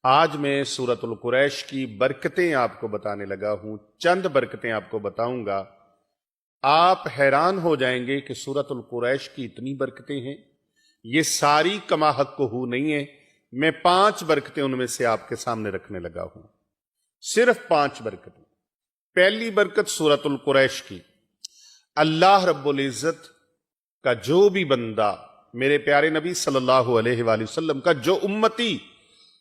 आज मैं सूरतुल कुरैश की बरकतें आपको बताने लगा हूं। चंद बरकतें आपको बताऊंगा, आप हैरान हो जाएंगे कि सूरतुल कुरैश की इतनी बरकतें हैं। ये सारी कमा हक हू नहीं है। मैं 5 बरकतें उनमें से आपके सामने रखने लगा हूं, सिर्फ 5 बरकतें। पहली बरकत सूरतुल कुरैश की, अल्लाह रब्बुल इज्जत का जो भी बंदा, मेरे प्यारे नबी सल्लल्लाहु अलैहि वसल्लम का जो उम्मती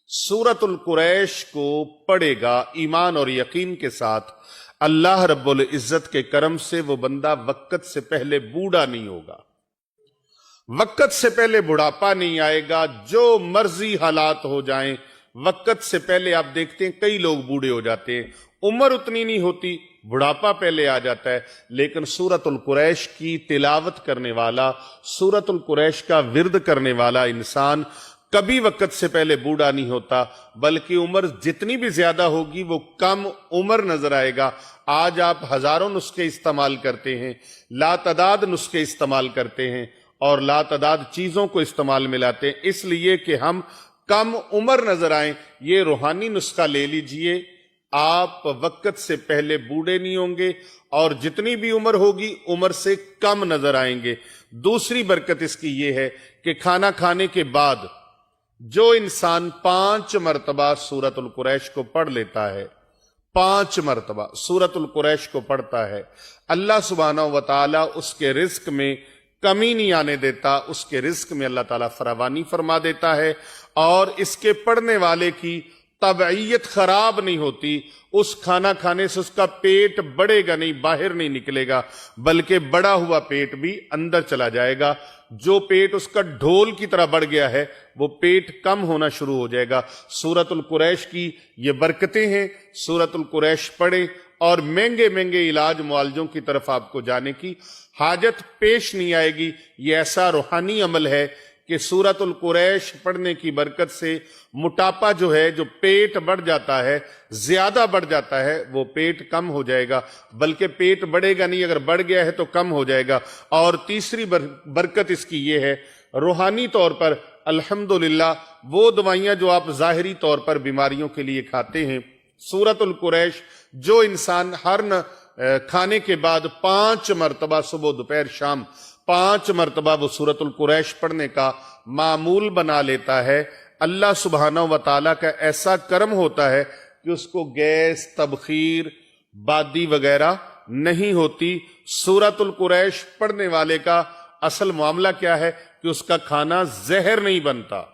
सूरतुल कुरैश को पढ़ेगा ईमान और यकीन के साथ, अल्लाह रब्बुल इज्जत के करम से वो बंदा वक्त से पहले बूढ़ा नहीं होगा, वक्त से पहले बुढ़ापा नहीं आएगा। जो मर्जी हालात हो जाएं, वक्त से पहले आप देखते हैं कई लोग बूढ़े हो जाते हैं, उम्र उतनी नहीं होती, बुढ़ापा पहले आ जाता है। लेकिन सूरतुल कुरैश की तिलावत करने वाला, सूरतुल कुरैश का विर्द करने वाला इंसान कभी वक्त से पहले बूढ़ा नहीं होता, बल्कि उम्र जितनी भी ज्यादा होगी वो कम उम्र नजर आएगा। आज आप हजारों नुस्खे इस्तेमाल करते हैं, लातदाद नुस्खे इस्तेमाल करते हैं और लातदाद चीजों को इस्तेमाल में लाते हैं, इसलिए कि हम कम उम्र नजर आए। ये रूहानी नुस्खा ले लीजिए, आप वक्त से पहले बूढ़े नहीं होंगे और जितनी भी उम्र होगी उम्र से कम नजर आएंगे। दूसरी बरकत इसकी ये है कि खाना खाने के बाद जो इंसान 5 मरतबा सूरतुल कुरैश को पढ़ लेता है, 5 मरतबा सूरतुल कुरैश को पढ़ता है, अल्लाह सुब्हानहू व तआला उसके रिस्क में कमी नहीं आने देता, उसके रिस्क में अल्लाह ताला फरावानी फरमा देता है और इसके पढ़ने वाले की तबीयत खराब नहीं होती। उस खाना खाने से उसका पेट बढ़ेगा नहीं, बाहर नहीं निकलेगा, बल्कि बड़ा हुआ पेट भी अंदर चला जाएगा। जो पेट उसका ढोल की तरह बढ़ गया है वो पेट कम होना शुरू हो जाएगा। सूरतुल कुरैश की ये बरकतें हैं। सूरतुल कुरैश पढ़े और महंगे महंगे इलाज मुआलजों की तरफ आपको जाने की हाजत पेश नहीं आएगी। ये ऐसा रूहानी अमल है कि सूरतुल कुरैश पढ़ने की बरकत से मोटापा जो है, जो पेट बढ़ जाता है, ज्यादा बढ़ जाता है, वो पेट कम हो जाएगा, बल्कि पेट बढ़ेगा नहीं, अगर बढ़ गया है तो कम हो जाएगा। और तीसरी बरकत इसकी ये है, रूहानी तौर पर अल्हम्दुलिल्लाह वो दवाइयां जो आप जाहिरी तौर पर बीमारियों के लिए खाते हैं, सूरतुल कुरैश जो इंसान हर खाने के बाद 5 मरतबा सुबह दोपहर शाम 5 मरतबा वो सूरतुल कुरैश पढ़ने का मामूल बना लेता है, अल्लाह सुब्हानहू व तआला का ऐसा करम होता है कि उसको गैस, तबखीर, बादी वगैरह नहीं होती। सूरतुल कुरैश पढ़ने वाले का असल मामला क्या है कि उसका खाना जहर नहीं बनता।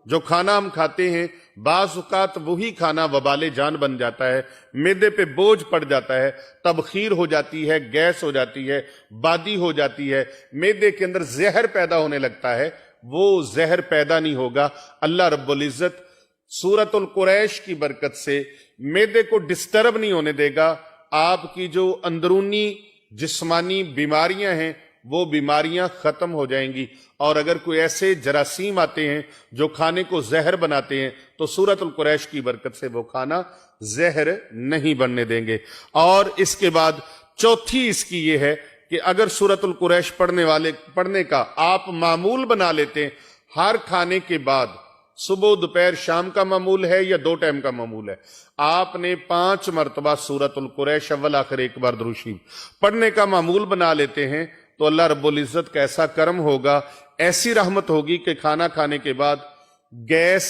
जो खाना हम खाते हैं बाज़ औक़ात वही खाना वबाले जान बन जाता है, मैदे पे बोझ पड़ जाता है, तबखीर हो जाती है, गैस हो जाती है, बादी हो जाती है, मैदे के अंदर जहर पैदा होने लगता है। वो जहर पैदा नहीं होगा। अल्लाह रब्बुल इज्जत सूरतुल कुरैश की बरकत से मैदे को डिस्टर्ब नहीं होने देगा। आपकी जो अंदरूनी जिस्मानी बीमारियां हैं वो बीमारियां खत्म हो जाएंगी। और अगर कोई ऐसे जरासीम आते हैं जो खाने को जहर बनाते हैं तो सूरतुल कुरैश की बरकत से वो खाना जहर नहीं बनने देंगे। और इसके बाद चौथी इसकी ये है कि अगर सूरतुल कुरैश पढ़ने का आप मामूल बना लेते हैं, हर खाने के बाद सुबह दोपहर शाम का मामूल है या 2 टाइम का मामूल है, आपने 5 मरतबा सूरतुल कुरैश अव्वल आखिर एक बार दुरूद शरीफ पढ़ने का मामूल बना लेते हैं तो अल्लाह रब्बुल इज्जत का ऐसा करम होगा, ऐसी रहमत होगी कि खाना खाने के बाद गैस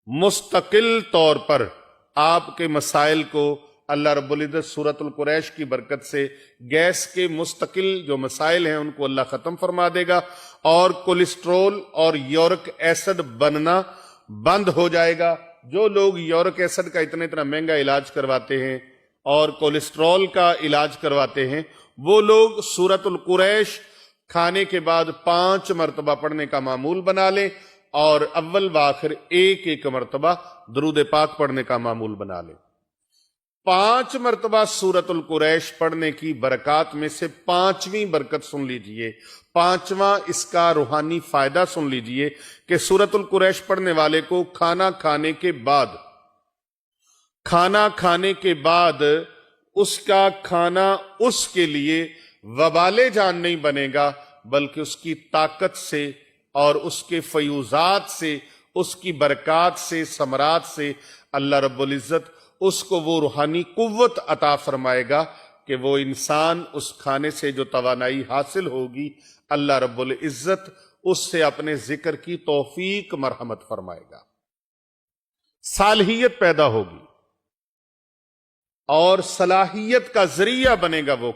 मुस्तकिल तौर पर आपके मसाइल को अल्लाह रब्बुल इज्जत सूरतुल कुरैश की बरकत से गैस के मुस्तकिल जो मसाइल हैं उनको अल्लाह खत्म फरमा देगा और कोलेस्ट्रोल और यूरिक एसिड बनना बंद हो जाएगा। जो लोग यूरिक एसिड का इतना महंगा इलाज करवाते हैं और कोलेस्ट्रॉल का इलाज करवाते हैं, वो लोग सूरतुल कुरैश खाने के बाद 5 मरतबा पढ़ने का मामूल बना लें और अव्वल व आखिर एक मरतबा दुरूद पाक पढ़ने का मामूल बना लें। 5 मरतबा सूरतुल कुरैश पढ़ने की बरकत में से 5वीं बरकत सुन लीजिए, 5वां इसका रूहानी फायदा सुन लीजिए कि सूरतुल कुरैश पढ़ने वाले को खाना खाने के बाद उसका खाना उसके लिए वबाले जान नहीं बनेगा, बल्कि उसकी ताकत से और उसके फयूजात से اس کی برکات سے، ثمرات سے اللہ رب العزت اس کو وہ روحانی قوت عطا فرمائے گا کہ وہ انسان اس کھانے سے جو توانائی حاصل ہوگی، اللہ رب العزت اس سے اپنے ذکر کی توفیق مرحمت فرمائے گا، صالحیت پیدا ہوگی اور صلاحیت کا ذریعہ بنے گا وہ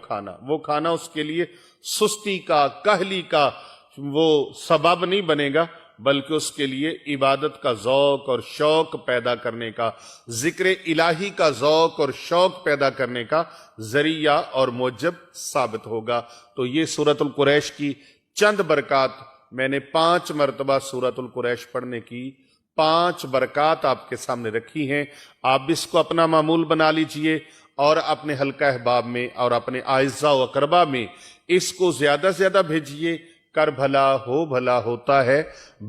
کھانا اس کے لیے سستی کا، کاہلی کا وہ سبب نہیں بنے گا، بلکہ اس کے لیے عبادت کا ذوق اور شوق پیدا کرنے کا، ذکر الہی کا ذوق اور شوق پیدا کرنے کا ذریعہ اور موجب ثابت ہوگا۔ تو یہ سورۃ القریش کی چند برکات، میں نے 5 مرتبہ سورۃ القریش پڑھنے کی 5 برکات آپ کے سامنے رکھی ہیں۔ آپ اس کو اپنا معمول بنا لیجئے اور اپنے حلقہ احباب میں اور اپنے اعزاء و اقربا میں اس کو زیادہ سے زیادہ بھیجئے۔ کر بھلا ہو بھلا ہوتا ہے،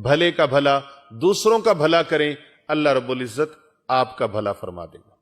بھلے کا بھلا دوسروں کا بھلا کریں، اللہ رب العزت آپ کا بھلا فرما دے گا۔